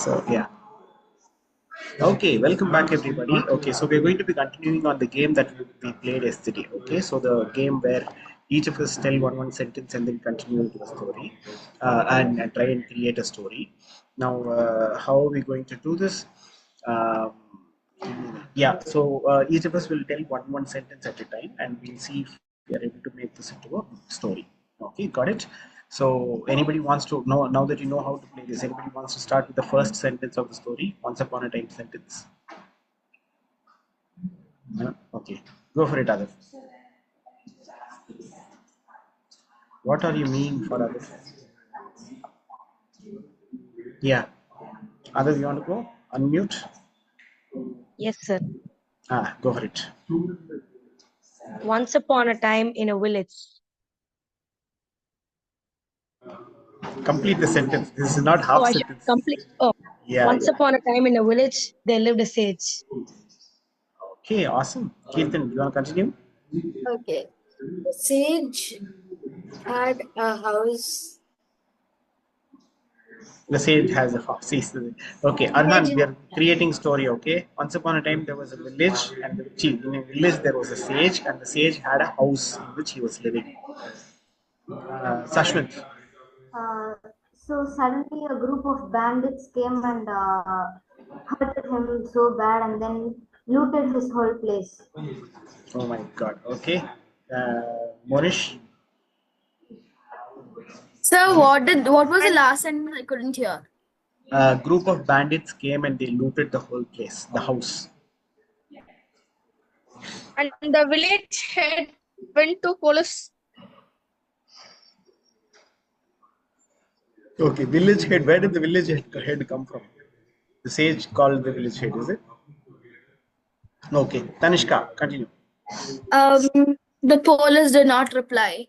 So yeah. Okay, welcome back everybody. Okay, so we're going to be continuing on the game that we played yesterday. Okay, so the game where each of us tell one sentence and then continue into the story and try and create a story. Now, how are we going to do this? Um, yeah, so each of us will tell one sentence at a time, and we'll see if we are able to make this into a story. Okay, got it. So anybody wants to know, now that you know how to play this, anybody wants to start with the first sentence of the story, once upon a time sentence? Okay, go for it, Adif. What are you mean for Adif? Yeah, Adif, you want to go? Unmute. Yes, sir. Go for it. Once upon a time in a village. Complete the sentence. This is not Oh, half I should sentence. complete. Oh, Yeah, once yeah. upon a time in a village, there lived a sage. Okay, awesome. Kirtan, you want to continue? Okay. The sage had a house. The sage has a house. Okay, Arhan, we are creating story. Okay, once upon a time there was a village, and in a village there was a sage, and the sage had a house in which he was living. Sashwant. So suddenly a group of bandits came and hurted him so bad and then looted his whole place. Oh my God. Okay, Monish. Sir, what was the last sentence? I couldn't hear. A group of bandits came and they looted the whole place, the house. And the village head went to police. Okay, village head. Where did the village head come from? The sage called the village head, is it? Okay, Tanishka, continue. The police did not reply.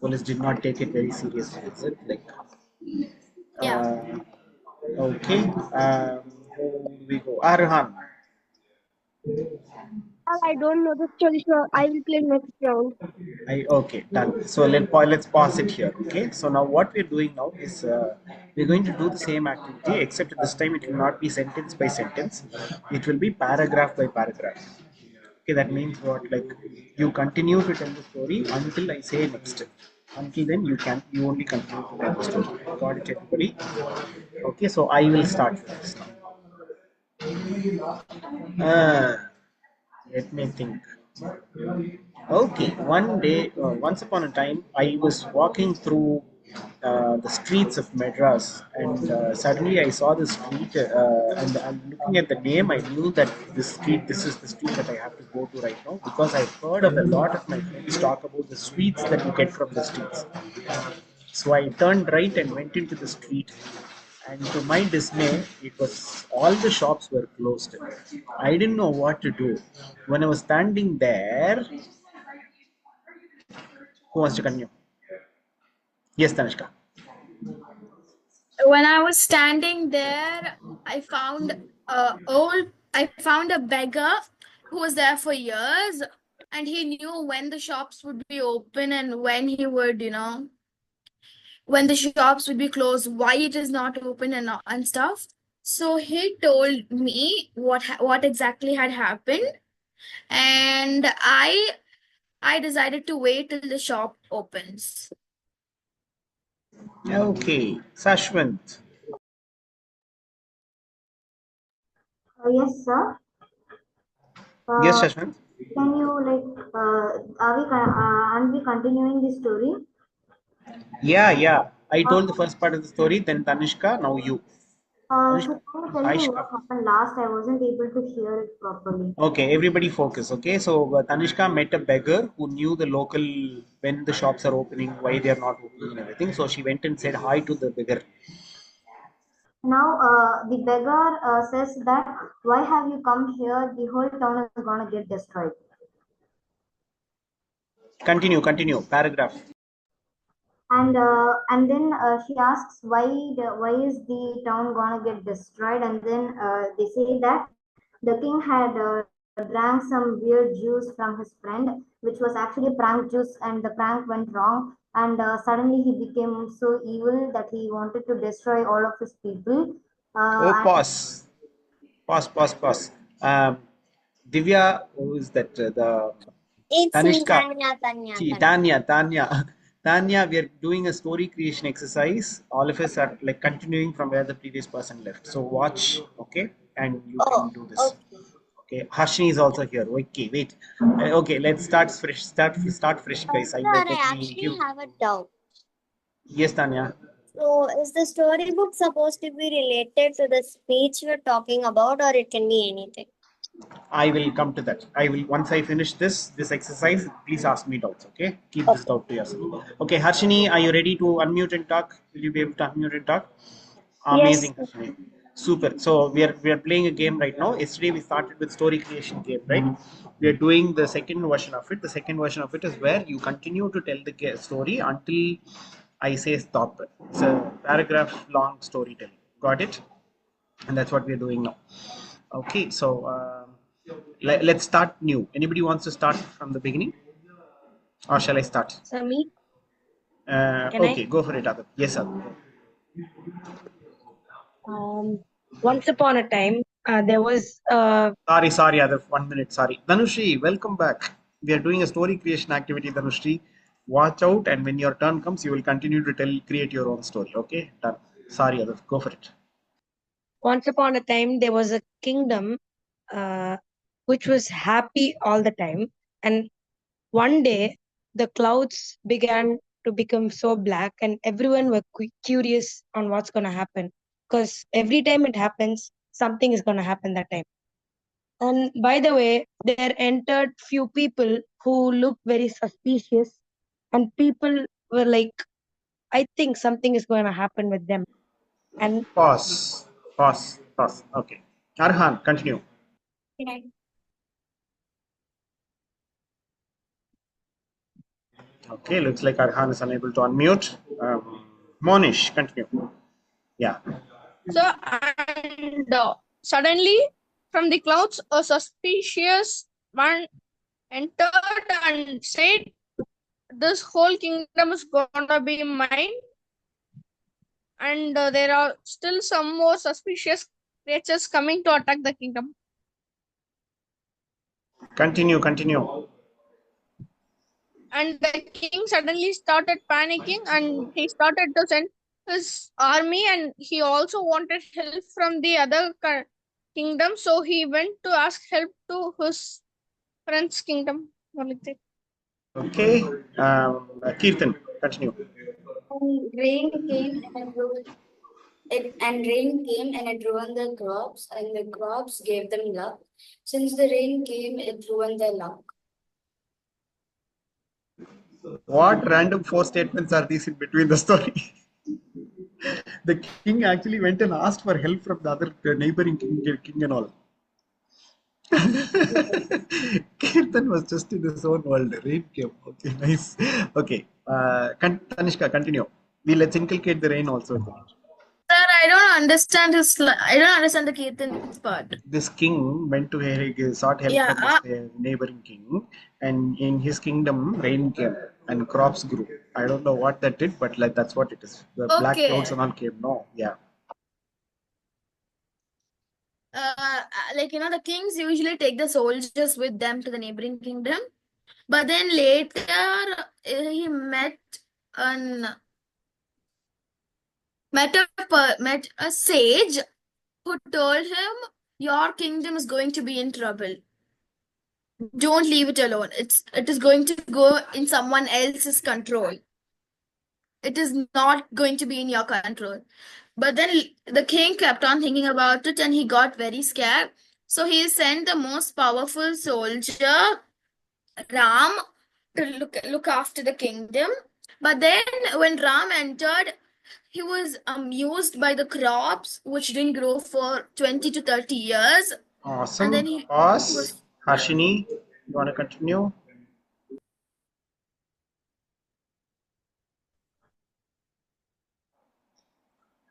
Police did not take it very seriously, is it? Like, Yeah. okay. Who do we go? Arhan. I don't know the story, so I will play next round. Okay, done. So let's pause it here. Okay. So now what we're doing now is we're going to do the same activity, except this time it will not be sentence by sentence. It will be paragraph by paragraph. Okay, that means what? Like you continue to tell the story until I say next. Until then, you only continue to tell the story. Got it, everybody? Okay, so I will start first. Let me think. Okay, one day, once upon a time, I was walking through the streets of Madras, and suddenly I saw the street, and I'm looking at the name. I knew that this is the street that I have to go to right now because I've heard of a lot of my friends talk about the sweets that you get from the streets. So I turned right and went into the street, and to my dismay, it was all the shops were closed. I didn't know what to do. When I was standing there, who wants to continue? Yes, Tanishka. When I was standing there, I found a beggar who was there for years, and he knew when the shops would be open and when he would, when the shops would be closed, why it is not open and stuff. So he told me what exactly had happened, and I decided to wait till the shop opens. Okay, Sashwant. Yes, sir. Yes, Sashwant. Can you aren't we continuing the story? Yeah. I told the first part of the story, then Tanishka, now you. So can you tell me what happened last? I wasn't able to hear it properly. Okay, everybody focus. Okay, so Tanishka met a beggar who knew the local when the shops are opening, why they are not opening, and everything. So she went and said hi to the beggar. Now the beggar says that why have you come here? The whole town is gonna get destroyed. Continue. Paragraph. And then she asks why is the town gonna get destroyed? And then they say that the king had drank some weird juice from his friend, which was actually prank juice, and the prank went wrong. And suddenly he became so evil that he wanted to destroy all of his people. Oh, And pause. Pause. Divya, who is that? The It's me, Tanishka. Tanya. Tanya. Tanya, we are doing a story creation exercise. All of us are like continuing from where the previous person left. So watch, okay, and you can Oh, do this. okay. Okay, Harshini is also here. Okay, wait. Okay, let's start fresh. Start fresh, guys. Sir, Let I me actually give. have a doubt. Yes, Tanya. So, is the storybook supposed to be related to the speech we're talking about, or it can be anything? I will come to that. I will once I finish this exercise. Please ask me doubts. Okay, keep this Okay. doubt to yourself. Okay, Harshini, are you ready to unmute and talk? Will you be able to unmute and talk? Yes. Amazing, Harshini. Super. So we are playing a game right now. Yesterday we started with story creation game, right? We are doing the second version of it. The second version of it is where you continue to tell the story until I say stop. It's a paragraph long storytelling. Got it? And that's what we are doing now. Okay, so let's start new. Anybody wants to start from the beginning, or shall I start? So me, can I? Okay, go for it, Adab. Yes, Adab. Once upon a time, there was Sorry, Adab. 1 minute. Sorry, Dhanushri, welcome back. We are doing a story creation activity, Dhanushri. Watch out, and when your turn comes, you will continue to create your own story. Okay, done. Sorry, Adab. Go for it. once upon a time there was a kingdom uh, which was happy all the time, and one day the clouds began to become so black, and everyone were curious on what's going to happen, because every time it happens, something is going to happen that time. And by the way, there entered few people who looked very suspicious, and people were like, I think something is going to happen with them. And Pause. Okay, Arhan, continue. Right. Okay, looks like Arhan is unable to unmute. Monish, continue. Yeah. So, and suddenly from the clouds, a suspicious one entered and said, "This whole kingdom is gonna be mine." And there are still some more suspicious creatures coming to attack the kingdom. Continue. And the king suddenly started panicking and he started to send his army, and he also wanted help from the other kingdom, so he went to ask help to his friend's kingdom. What is it? Okay. Kirtan, continue. And rain came and it ruined it, and rain came and it ruined the crops, and the crops gave them luck. Since the rain came, it ruined their luck. What random four statements are these in between the story? The king actually went and asked for help from the other neighboring king and all. Kirtan was just in his own world. Rain came. Okay, nice. Okay. Tanishka, continue. Let's inculcate the rain also. Sir, I don't understand I don't understand the Kirtan part. This king went to sought help Yeah. from his neighboring king, and in his kingdom, rain came and crops grew. I don't know what that did, but like that's what it is. The black clouds and Okay. all came. No, yeah. Like the kings usually take the soldiers with them to the neighboring kingdom, but then later he an met a sage who told him, your kingdom is going to be in trouble. Don't leave it alone. It is going to go in someone else's control. It is not going to be in your control. But then the king kept on thinking about it and he got very scared. So he sent the most powerful soldier, Ram, to look after the kingdom. But then when Ram entered, he was amused by the crops which didn't grow for 20 to 30 years. And then Awesome. he Pause. was Harshini, you want to continue?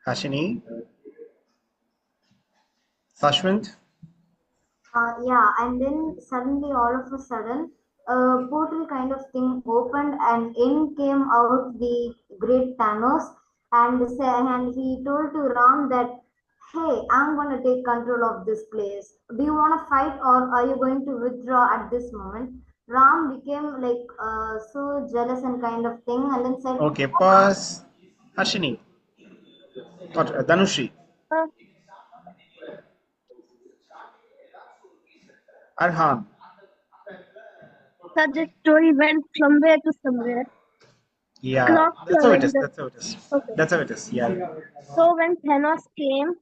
Harshini, Sashwant. Yeah, and then suddenly, all of a sudden, a portal kind of thing opened, and in came out the great Thanos, and he told to Ram that hey, I'm going to take control of this place. Do you want to fight or are you going to withdraw at this moment? Ram became like so jealous and kind of thing and then said, Okay, pause. Harshini or Dhanushri. Uh, Arhan. that the story went somewhere to somewhere. Yeah, Clock that's how it serving is. the That's how it is. okay. That's how it is. Yeah. So when Thanos came,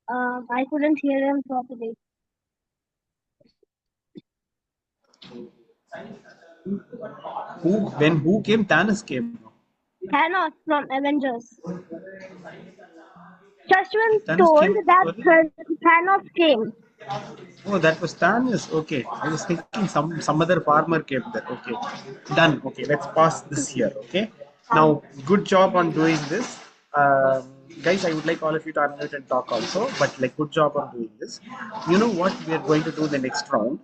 I couldn't hear him properly. Who came? Thanos came. Thanos from Avengers. Shashwin Thanos told came. that Sorry. Thanos came. Oh, that was Thanos. Okay, I was thinking some other farmer came there. Okay, done. Okay, let's pause this here. Okay. Now, good job on doing this. Guys, I would like all of you to unmute and talk also. But like, good job on doing this. You know what we are going to do the next round?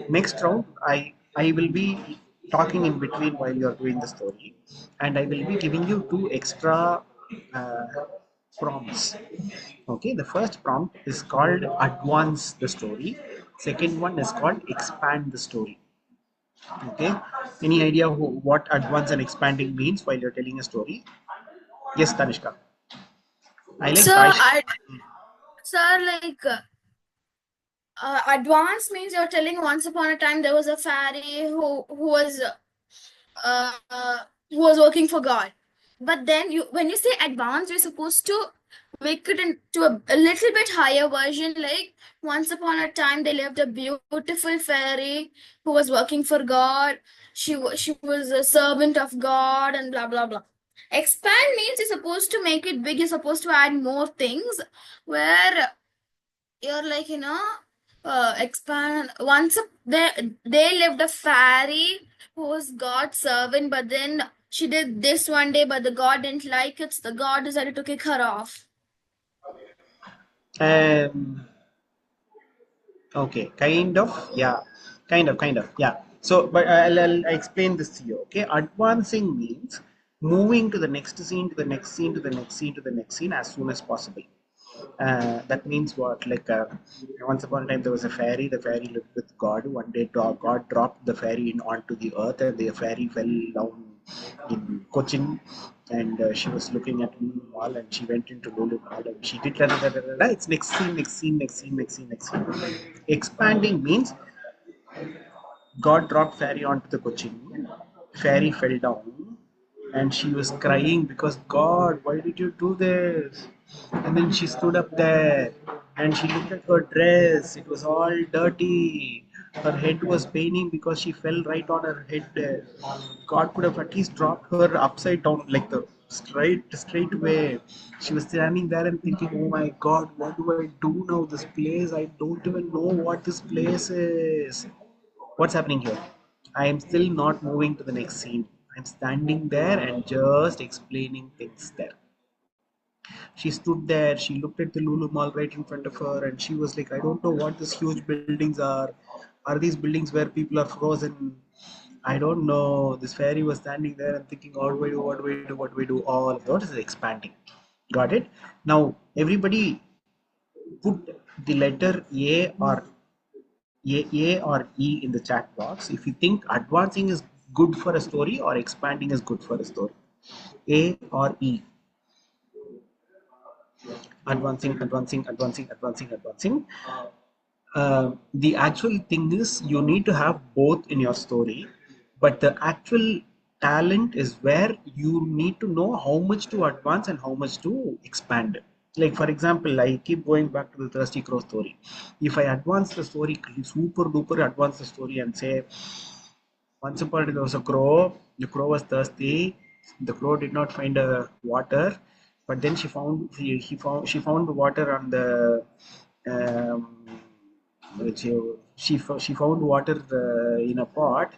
Next round, I will be talking in between while you are doing the story, and I will be giving you two extra uh, prompts. Okay, the first prompt is called advance the story. Second one is called expand the story. Okay, any idea what advance and expanding means while you're telling a story? Yes, Tanishka. I like So Sai. like advance means you're telling once upon a time there was a fairy uh, uh, who was working for God. But then when you say advance, you're supposed to make it into a little bit higher version. Like once upon a time, they lived a beautiful fairy who was working for God. She was a servant of God and blah blah blah. Expand means you're supposed to make it big. You're supposed to add more things where you're like expand. They lived a fairy who was God's servant, but then she did this one day, but the God didn't like it, so the God decided to kick her off. Okay, kind of, yeah, kind of, yeah. So, but I'll explain this to you. Okay, advancing means moving to the next scene, to the next scene, to the next scene, to the next scene as soon as possible. That means what? Like once upon a time, there was a fairy. The fairy lived with God. One day, God dropped the fairy onto the earth, and the fairy fell down in Cochin. And she was looking at Lulu Mall, and she went into Lulu Mall, and she did. It's next scene, next scene, next scene, next scene, next scene. Expanding means God dropped fairy onto the Cochin. Fairy fell down, and she was crying because God, why did you do this? And then she stood up there and she looked at her dress. It was all dirty. Her head was paining because she fell right on her head there. God could have at least dropped her upside down, like the straight way. She was standing there and thinking, oh my God, what do I do now? This place, I don't even know what this place is. What's happening here? I am still not moving to the next scene. I'm standing there and just explaining things there. She stood there, she looked at the Lulu Mall right in front of her, and she was like, I don't know what these huge buildings are. Are these buildings where people are frozen? I don't know. This fairy was standing there and thinking, what do I do? What do I do? What do we do? All of that is expanding. Got it? Now, everybody put the letter A or E in the chat box if you think advancing is good for a story or expanding is good for a story. A or E. Advancing. The actual thing is you need to have both in your story, but the actual talent is where you need to know how much to advance and how much to expand. Like for example, I keep going back to the Thirsty Crow story. If I advance the story, super duper advance the story and say, once upon a time there was a crow. The crow was thirsty. The crow did not find water, but then she found water on the um, she found water in a pot,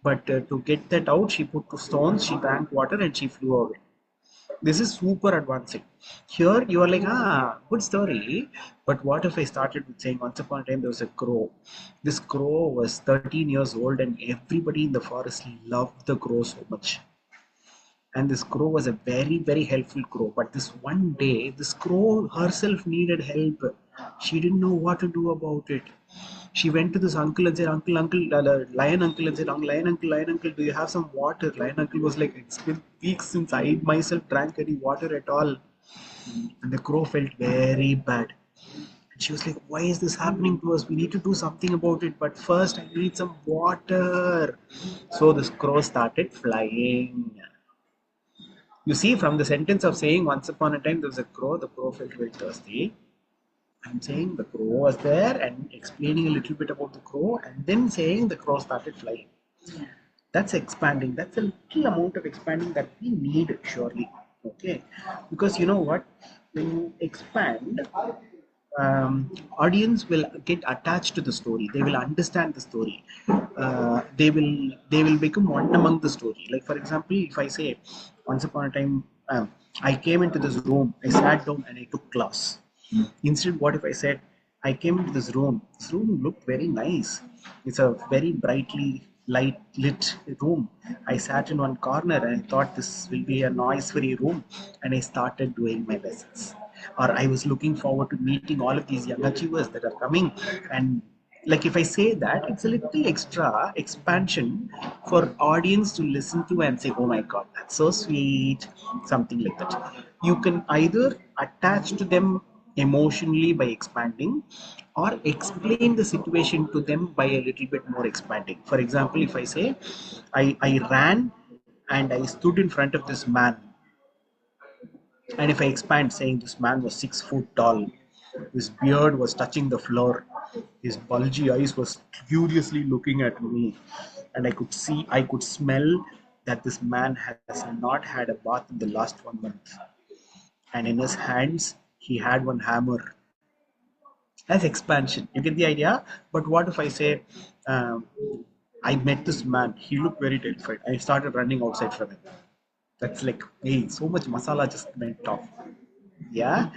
but to get that out, she put two stones. She drank water and she flew away. This is super advancing. Here you are like, good story. But what if I started with saying, once upon a time there was a crow. This crow was 13 years old and everybody in the forest loved the crow so much. And this crow was a very, very helpful crow. But this one day, this crow herself needed help. She didn't know what to do about it. She went to this uncle and said, Uncle, lion uncle, and said, lion uncle, do you have some water? Lion uncle was like, it's been weeks since I myself drank any water at all. And the crow felt very bad. And she was like, why is this happening to us? We need to do something about it. But first, I need some water. So this crow started flying. You see, from the sentence of saying, once upon a time there was a crow, the crow felt very thirsty. I'm saying the crow was there and explaining a little bit about the crow, and then saying the crow started flying. That's expanding. That's a little amount of expanding that we need, surely. Okay, because you know what? When you expand, audience will get attached to the story. They will understand the story. They will become one among the story. Like for example, if I say, once upon a time, I came into this room, I sat down and I took class. Instead, what if I said, I came into this room. This room looked very nice. It's a very brightly light lit room. I sat in one corner and I thought this will be a noise-free room, and I started doing my lessons. Or I was looking forward to meeting all of these young achievers that are coming. And like if I say that, it's a little extra expansion for audience to listen to and say, oh my God, that's so sweet, something like that. You can either attach to them emotionally by expanding, or explain the situation to them by a little bit more expanding. For example, if I say, I ran and I stood in front of this man, and if I expand saying this man was 6 foot tall, his beard was touching the floor, his bulgy eyes was curiously looking at me, and I could smell that this man has not had a bath in the last 1 month. And in his hands, he had one hammer. That's expansion. You get the idea? But what if I say, um, I met this man, he looked very terrified. I started running outside from him. That's like, hey, so much masala just went off. Yeah,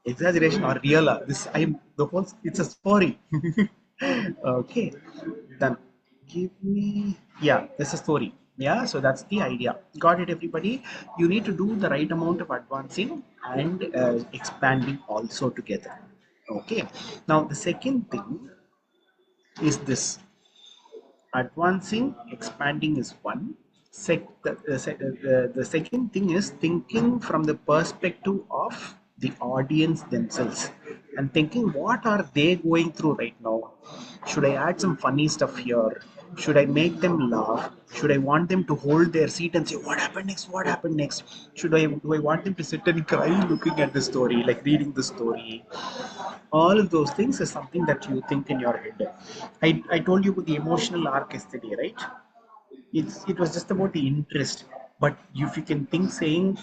exaggeration or real, this I'm the whole, it's a story. Okay, then give me, yeah, this is a story. Yeah, so that's the idea. Got it, everybody? You need to do the right amount of advancing and expanding also together. Okay, now the second thing is this: advancing, expanding is one. The second thing is thinking from the perspective of the audience themselves, and thinking, what are they going through right now? Should I add some funny stuff here? Should I make them laugh? Should I want them to hold their seat and say, what happened next? What happened next? Do I want them to sit and cry looking at the story, like reading the story? All of those things is something that you think in your head. I told you about the emotional arc yesterday, right? It was just about the interest. But if you can think saying,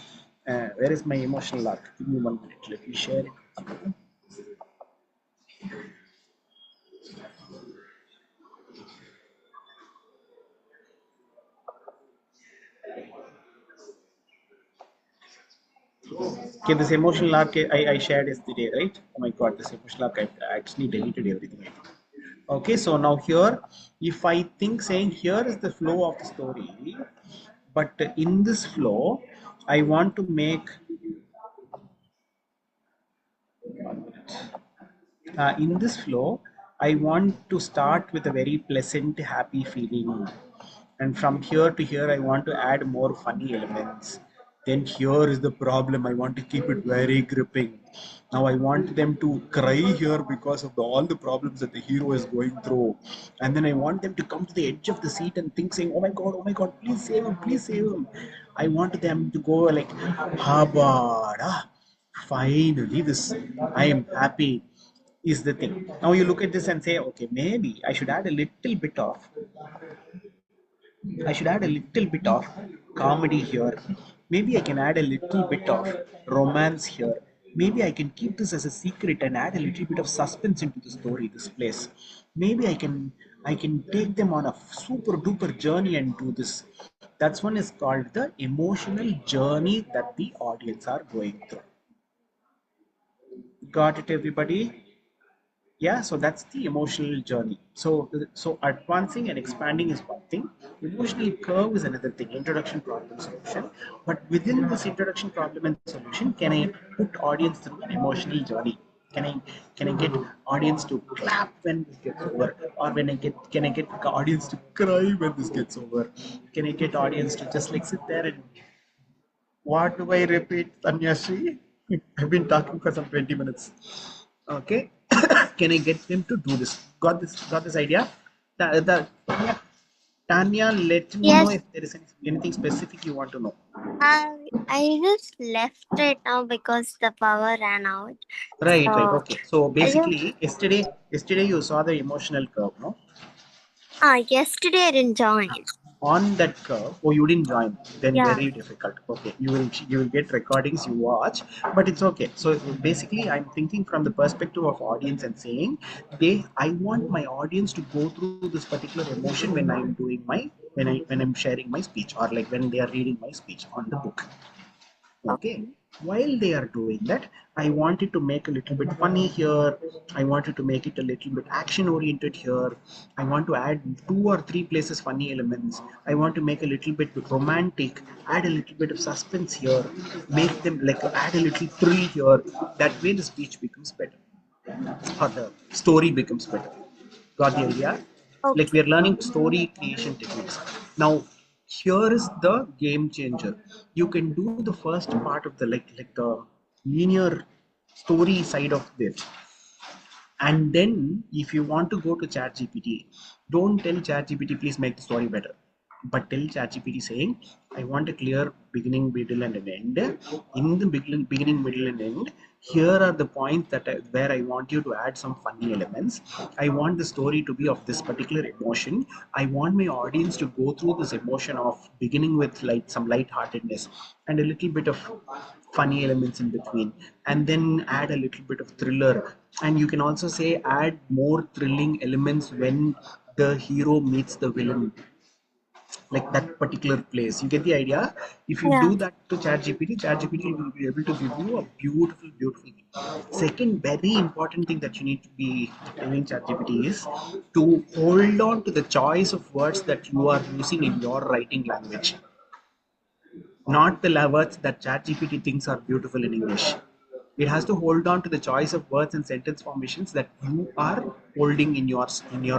where is my emotional arc? Give me 1 minute. Let me share it. Okay, this emotional arc I shared yesterday, right? Oh my God, this emotional arc, I actually deleted everything. Okay, so now here, if I think saying here is the flow of the story, but in this flow, I want to make, in this flow, I want to start with a very pleasant, happy feeling. And from here to here, I want to add more funny elements. Then here is the problem. I want to keep it very gripping. Now I want them to cry here because of all the problems that the hero is going through. And then I want them to come to the edge of the seat and think saying, oh my God, please save him, please save him. I want them to go like, Habada. Finally, this, I am happy, is the thing. Now you look at this and say, okay, maybe I should add a little bit of comedy here. Maybe I can add a little bit of romance here. Maybe I can keep this as a secret and add a little bit of suspense into the story, this place. Maybe I can take them on a super duper journey and do this. That's one is called the emotional journey that the audience are going through. Got it, everybody? Yeah, so that's the emotional journey. So advancing and expanding is one thing. Emotional curve is another thing. Introduction, problem, solution. But within this introduction, problem, and solution, can I put audience through an emotional journey? Can I can I get audience to clap when this gets over, or can I get audience to cry when this gets over? Can I get audience to just like sit there and what do I repeat, Tanyashri? I've been talking for some 20 minutes. Okay. Can I get him to do this? Got this idea? Tanya, Tanya, let me know Yes, if there is anything specific you want to know. I just left it now because the power ran out. Right. So Okay. So I just basically, yesterday you saw the emotional curve, no? yesterday I didn't join. On that curve, oh, you didn't join, then Yeah. very difficult. Okay, you will get recordings, you watch, but it's okay. So basically I'm thinking from the perspective of audience and saying I want my audience to go through this particular emotion when I'm doing my when I'm sharing my speech, or like when they are reading my speech on the book. Okay, while they are doing that, I wanted to make a little bit funny here, I wanted to make it a little bit action oriented here, I want to add 2 or 3 places funny elements, I want to make a little bit romantic, add a little bit of suspense here, make them like add a little thrill here. That way the speech becomes better, or the story becomes better. Got the idea? Like we Okay. are learning story creation techniques. Now, here is the game changer. You can do the first part of the like the linear story side of it. And then if you want to go to ChatGPT, don't tell ChatGPT, please make the story better. But tell ChatGPT saying, I want a clear beginning, middle, and an end. In the beginning, middle, and end, here are the points where I want you to add some funny elements. I want the story to be of this particular emotion. I want my audience to go through this emotion of beginning with like some lightheartedness and a little bit of funny elements in between, and then add a little bit of thriller. And you can also say add more thrilling elements when the hero meets the villain, like that particular place. You get the idea? If you do Yeah. that to ChatGPT will be able to give you a beautiful second very important thing that you need to be telling ChatGPT is to hold on to the choice of words that you are using in your writing language, not the words that ChatGPT thinks are beautiful in English. It has to hold on to the choice of words and sentence formations that you are holding in your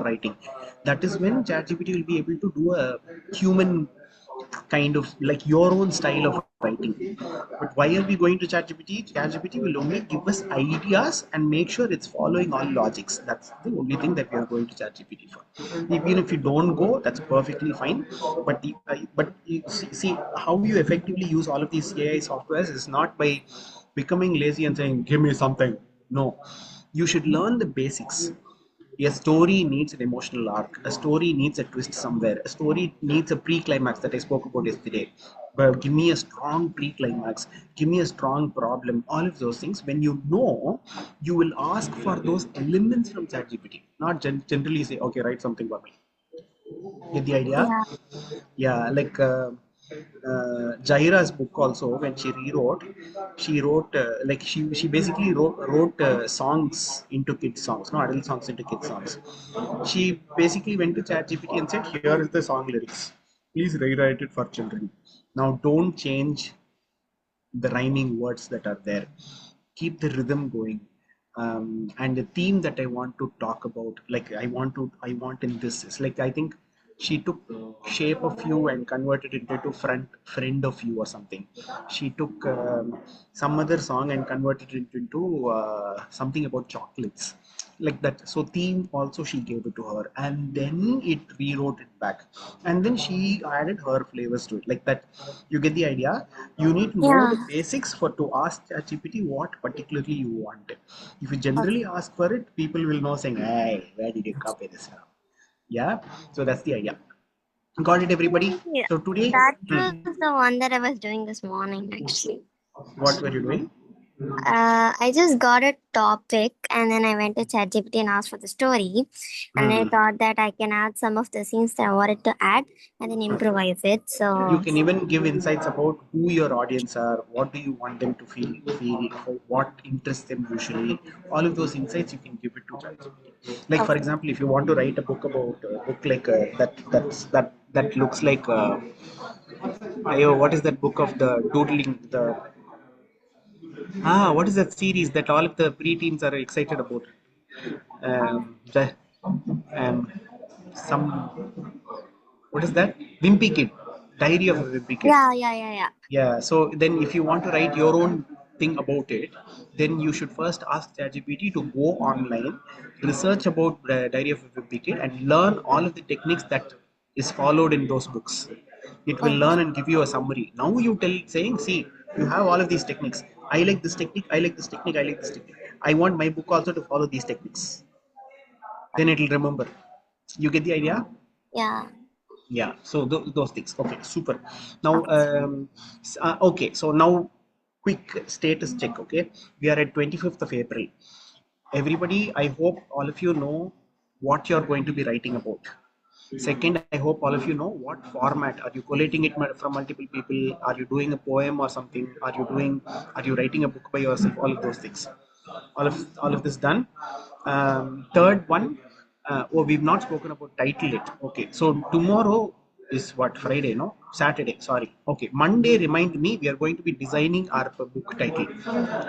writing. That is when ChatGPT will be able to do a human kind of like your own style of writing. But why are we going to ChatGPT? ChatGPT will only give us ideas and make sure it's following all logics. That's the only thing that we are going to ChatGPT for. Even if you don't go, that's perfectly fine. But you see how you effectively use all of these AI softwares is not by becoming lazy and saying give me something. No, you should learn the basics. A story needs an emotional arc. A story needs a twist somewhere. A story needs a pre-climax that I spoke about yesterday. But give me a strong pre-climax. Give me a strong problem. All of those things. When you know, you will ask for those elements from ChatGPT. Not generally say, okay, write something for me. Get the idea? Yeah. Yeah, like Jaira's book also, when she wrote like she basically wrote songs into kids songs, no adult songs into kids songs. She basically went to ChatGPT and said, here is the song lyrics. Please rewrite it for children. Now don't change the rhyming words that are there. Keep the rhythm going. And the theme that I want to talk about, like I want in this is like I think she took shape of you and converted it into friend of you or something. She took some other song and converted it into something about chocolates, like that. So theme also she gave it to her, and then it rewrote it back, and then she added her flavors to it, like that. You get the idea? You need to know Yeah. the basics for to ask ChatGPT what particularly you want. If you Okay. generally ask for it, people will know saying, hey, where did you copy this from? Yeah, so that's the idea. Got it, everybody? Yeah. So today, That was the one that I was doing this morning actually. what were you doing? I just got a topic and then I went to ChatGPT and asked for the story. And I Hmm. thought that I can add some of the scenes that I wanted to add and then improvise it. You So, can even give insights about who your audience are, what do you want them to feel, what interests them usually. All of those insights you can give it to ChatGPT. Like for okay. example, if you want to write a book about a book like that looks like what is that book of the doodling the what is that series that all of the preteens are excited about? The um, some what is that? Wimpy Kid, Diary of a Wimpy Kid. Yeah. Yeah, so then if you want to write your own thing about it, then you should first ask ChatGPT to go online, research about the Diary of a Wimpy Kid, and learn all of the techniques that is followed in those books. It will Oh, learn and give you a summary. Now you tell it saying, see, you have all of these techniques. I like this technique, I like this technique, I like this technique. I want my book also to follow these techniques. Then it will remember. You get the idea? yeah. Yeah, so those things. Okay, super. Now Okay. okay, so now quick status check. Okay, we are at 25th of April. Everybody, I hope all of you know what you're going to be writing about. Second, I hope all of you know what format. Are you collating it from multiple people? Are you doing a poem or something? Are you writing a book by yourself? All of those things. All of this done. Third one, we've not spoken about title yet. Okay, so tomorrow is what, Friday? No, Saturday. Sorry. Okay, Monday. Remind me. We are going to be designing our book title,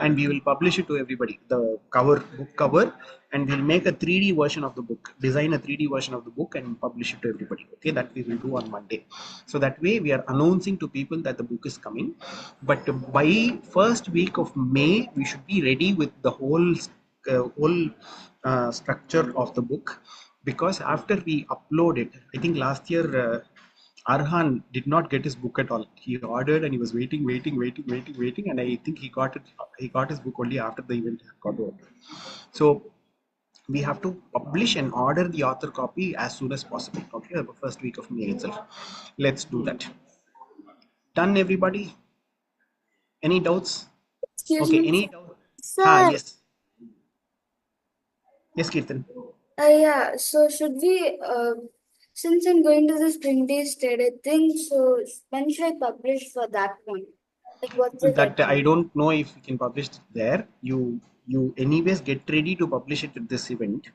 and we will publish it to everybody. The book cover, and we'll make a 3D version of the book. Design a 3D version of the book and publish it to everybody. Okay, that we will do on Monday. So that way we are announcing to people that the book is coming. But by first week of May, we should be ready with the whole structure of the book, because after we upload it, I think last year Arhan did not get his book at all. He ordered and he was waiting, and I think he got it. He got his book only after the event got over. So we have to publish and order the author copy as soon as possible. Okay, the first week of May itself. Let's do that. Done, everybody. Any doubts? Excuse Okay, me. any doubt? Sir, Yes. Yes, Kirtan. Yeah, so should we, since I'm going to the Spring Day study thing, so when should I publish for that one? Like, what's the That I deadline? don't know if you can publish it there. You anyways get ready to publish it at this event.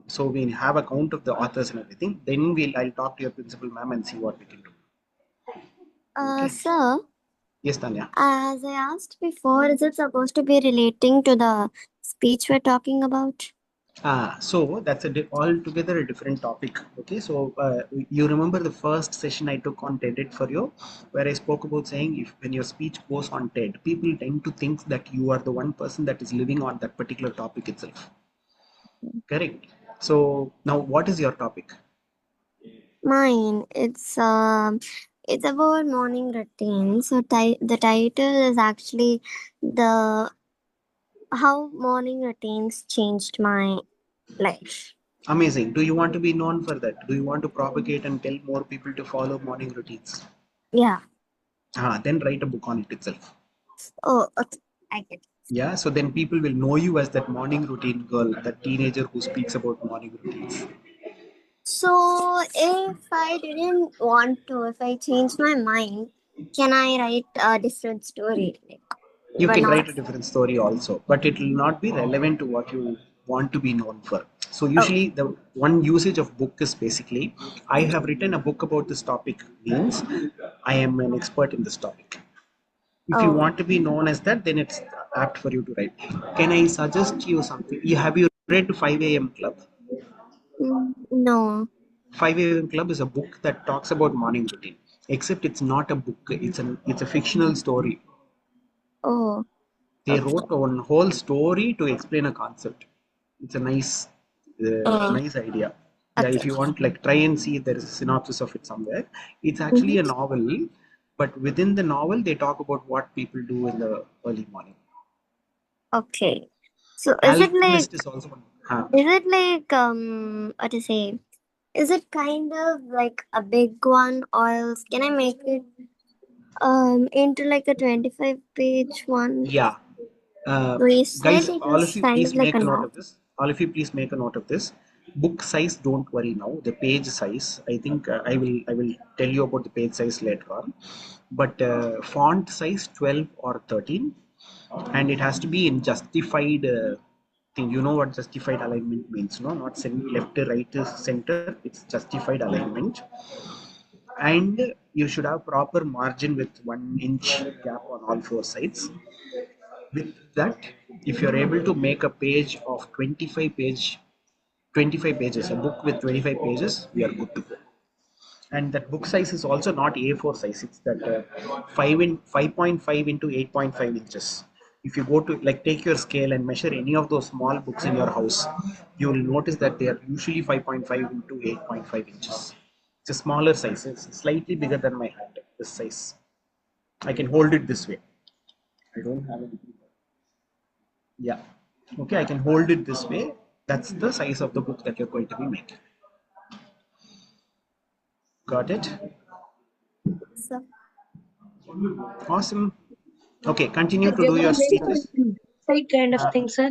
So we have a count of the authors and everything. Then I'll talk to your principal ma'am and see what we can do. Okay. sir, Yes, Tanya. as I asked before, is it supposed to be relating to the speech we're talking about? So that's altogether a different topic. Okay, so you remember the first session I took on TED for you, where I spoke about saying if when your speech goes on TED, people tend to think that you are the one person that is living on that particular topic itself. Correct. So now, what is your topic? Mine, it's about morning routine. So the title is actually the how morning routines changed my life. Amazing. Do you want to be known for that? Do you want to propagate and tell more people to follow morning routines? Yeah. Then write a book on it itself. Oh, okay. I get it. Yeah, so then people will know you as that morning routine girl, that teenager who speaks about morning routines. So if I didn't want to, if I changed my mind, can I write a different story? You But can not. write a different story also, but it will not be relevant to what you want to be known for. So Oh. usually the one usage of book is basically, I have written a book about this topic, means I am an expert in this topic. If you Oh. want to be known as that, then it's apt for you to write. Can I suggest you something? Have you read 5 a.m. Club? No. 5 a.m. Club is a book that talks about morning routine, except it's not a book. It's a fictional story. Oh. They Okay. wrote one whole story to explain a concept. It's a nice idea. Yeah, Okay. if you want, like, try and see if there is a synopsis of it somewhere. It's actually a novel, but within the novel, they talk about what people do in the early morning. Okay. So Alchemist is also one. what to say? Is it kind of like a big one, or else can I make it into like a 25-page one. Yeah. So you said Guys, it all of was you kind please of like make a a note novel. of this. All of you please make a note of this. Book size, don't worry now. The page size, I think I will tell you about the page size later on. But font size 12 or 13, and it has to be in justified thing. You know what justified alignment means, no? Not left to right to center. It's justified alignment. And you should have proper margin with 1 inch gap on all 4 sides. With that, if you're able to make a page of 25 pages, a book with 25 pages, we are good to go. And that book size is also not A4 size, it's that 5.5 into 8.5 inches. If you go to like take your scale and measure any of those small books in your house, you will notice that they are usually 5.5 into 8.5 inches. It's a smaller size, it's slightly bigger than my hand, this size. I can hold it this way. I don't have anything. Yeah. Okay, I can hold it this way. That's the size of the book that you're going to be making. Got it? So Awesome. Okay, continue to They do were your very speeches. side kind of Uh, thing, sir.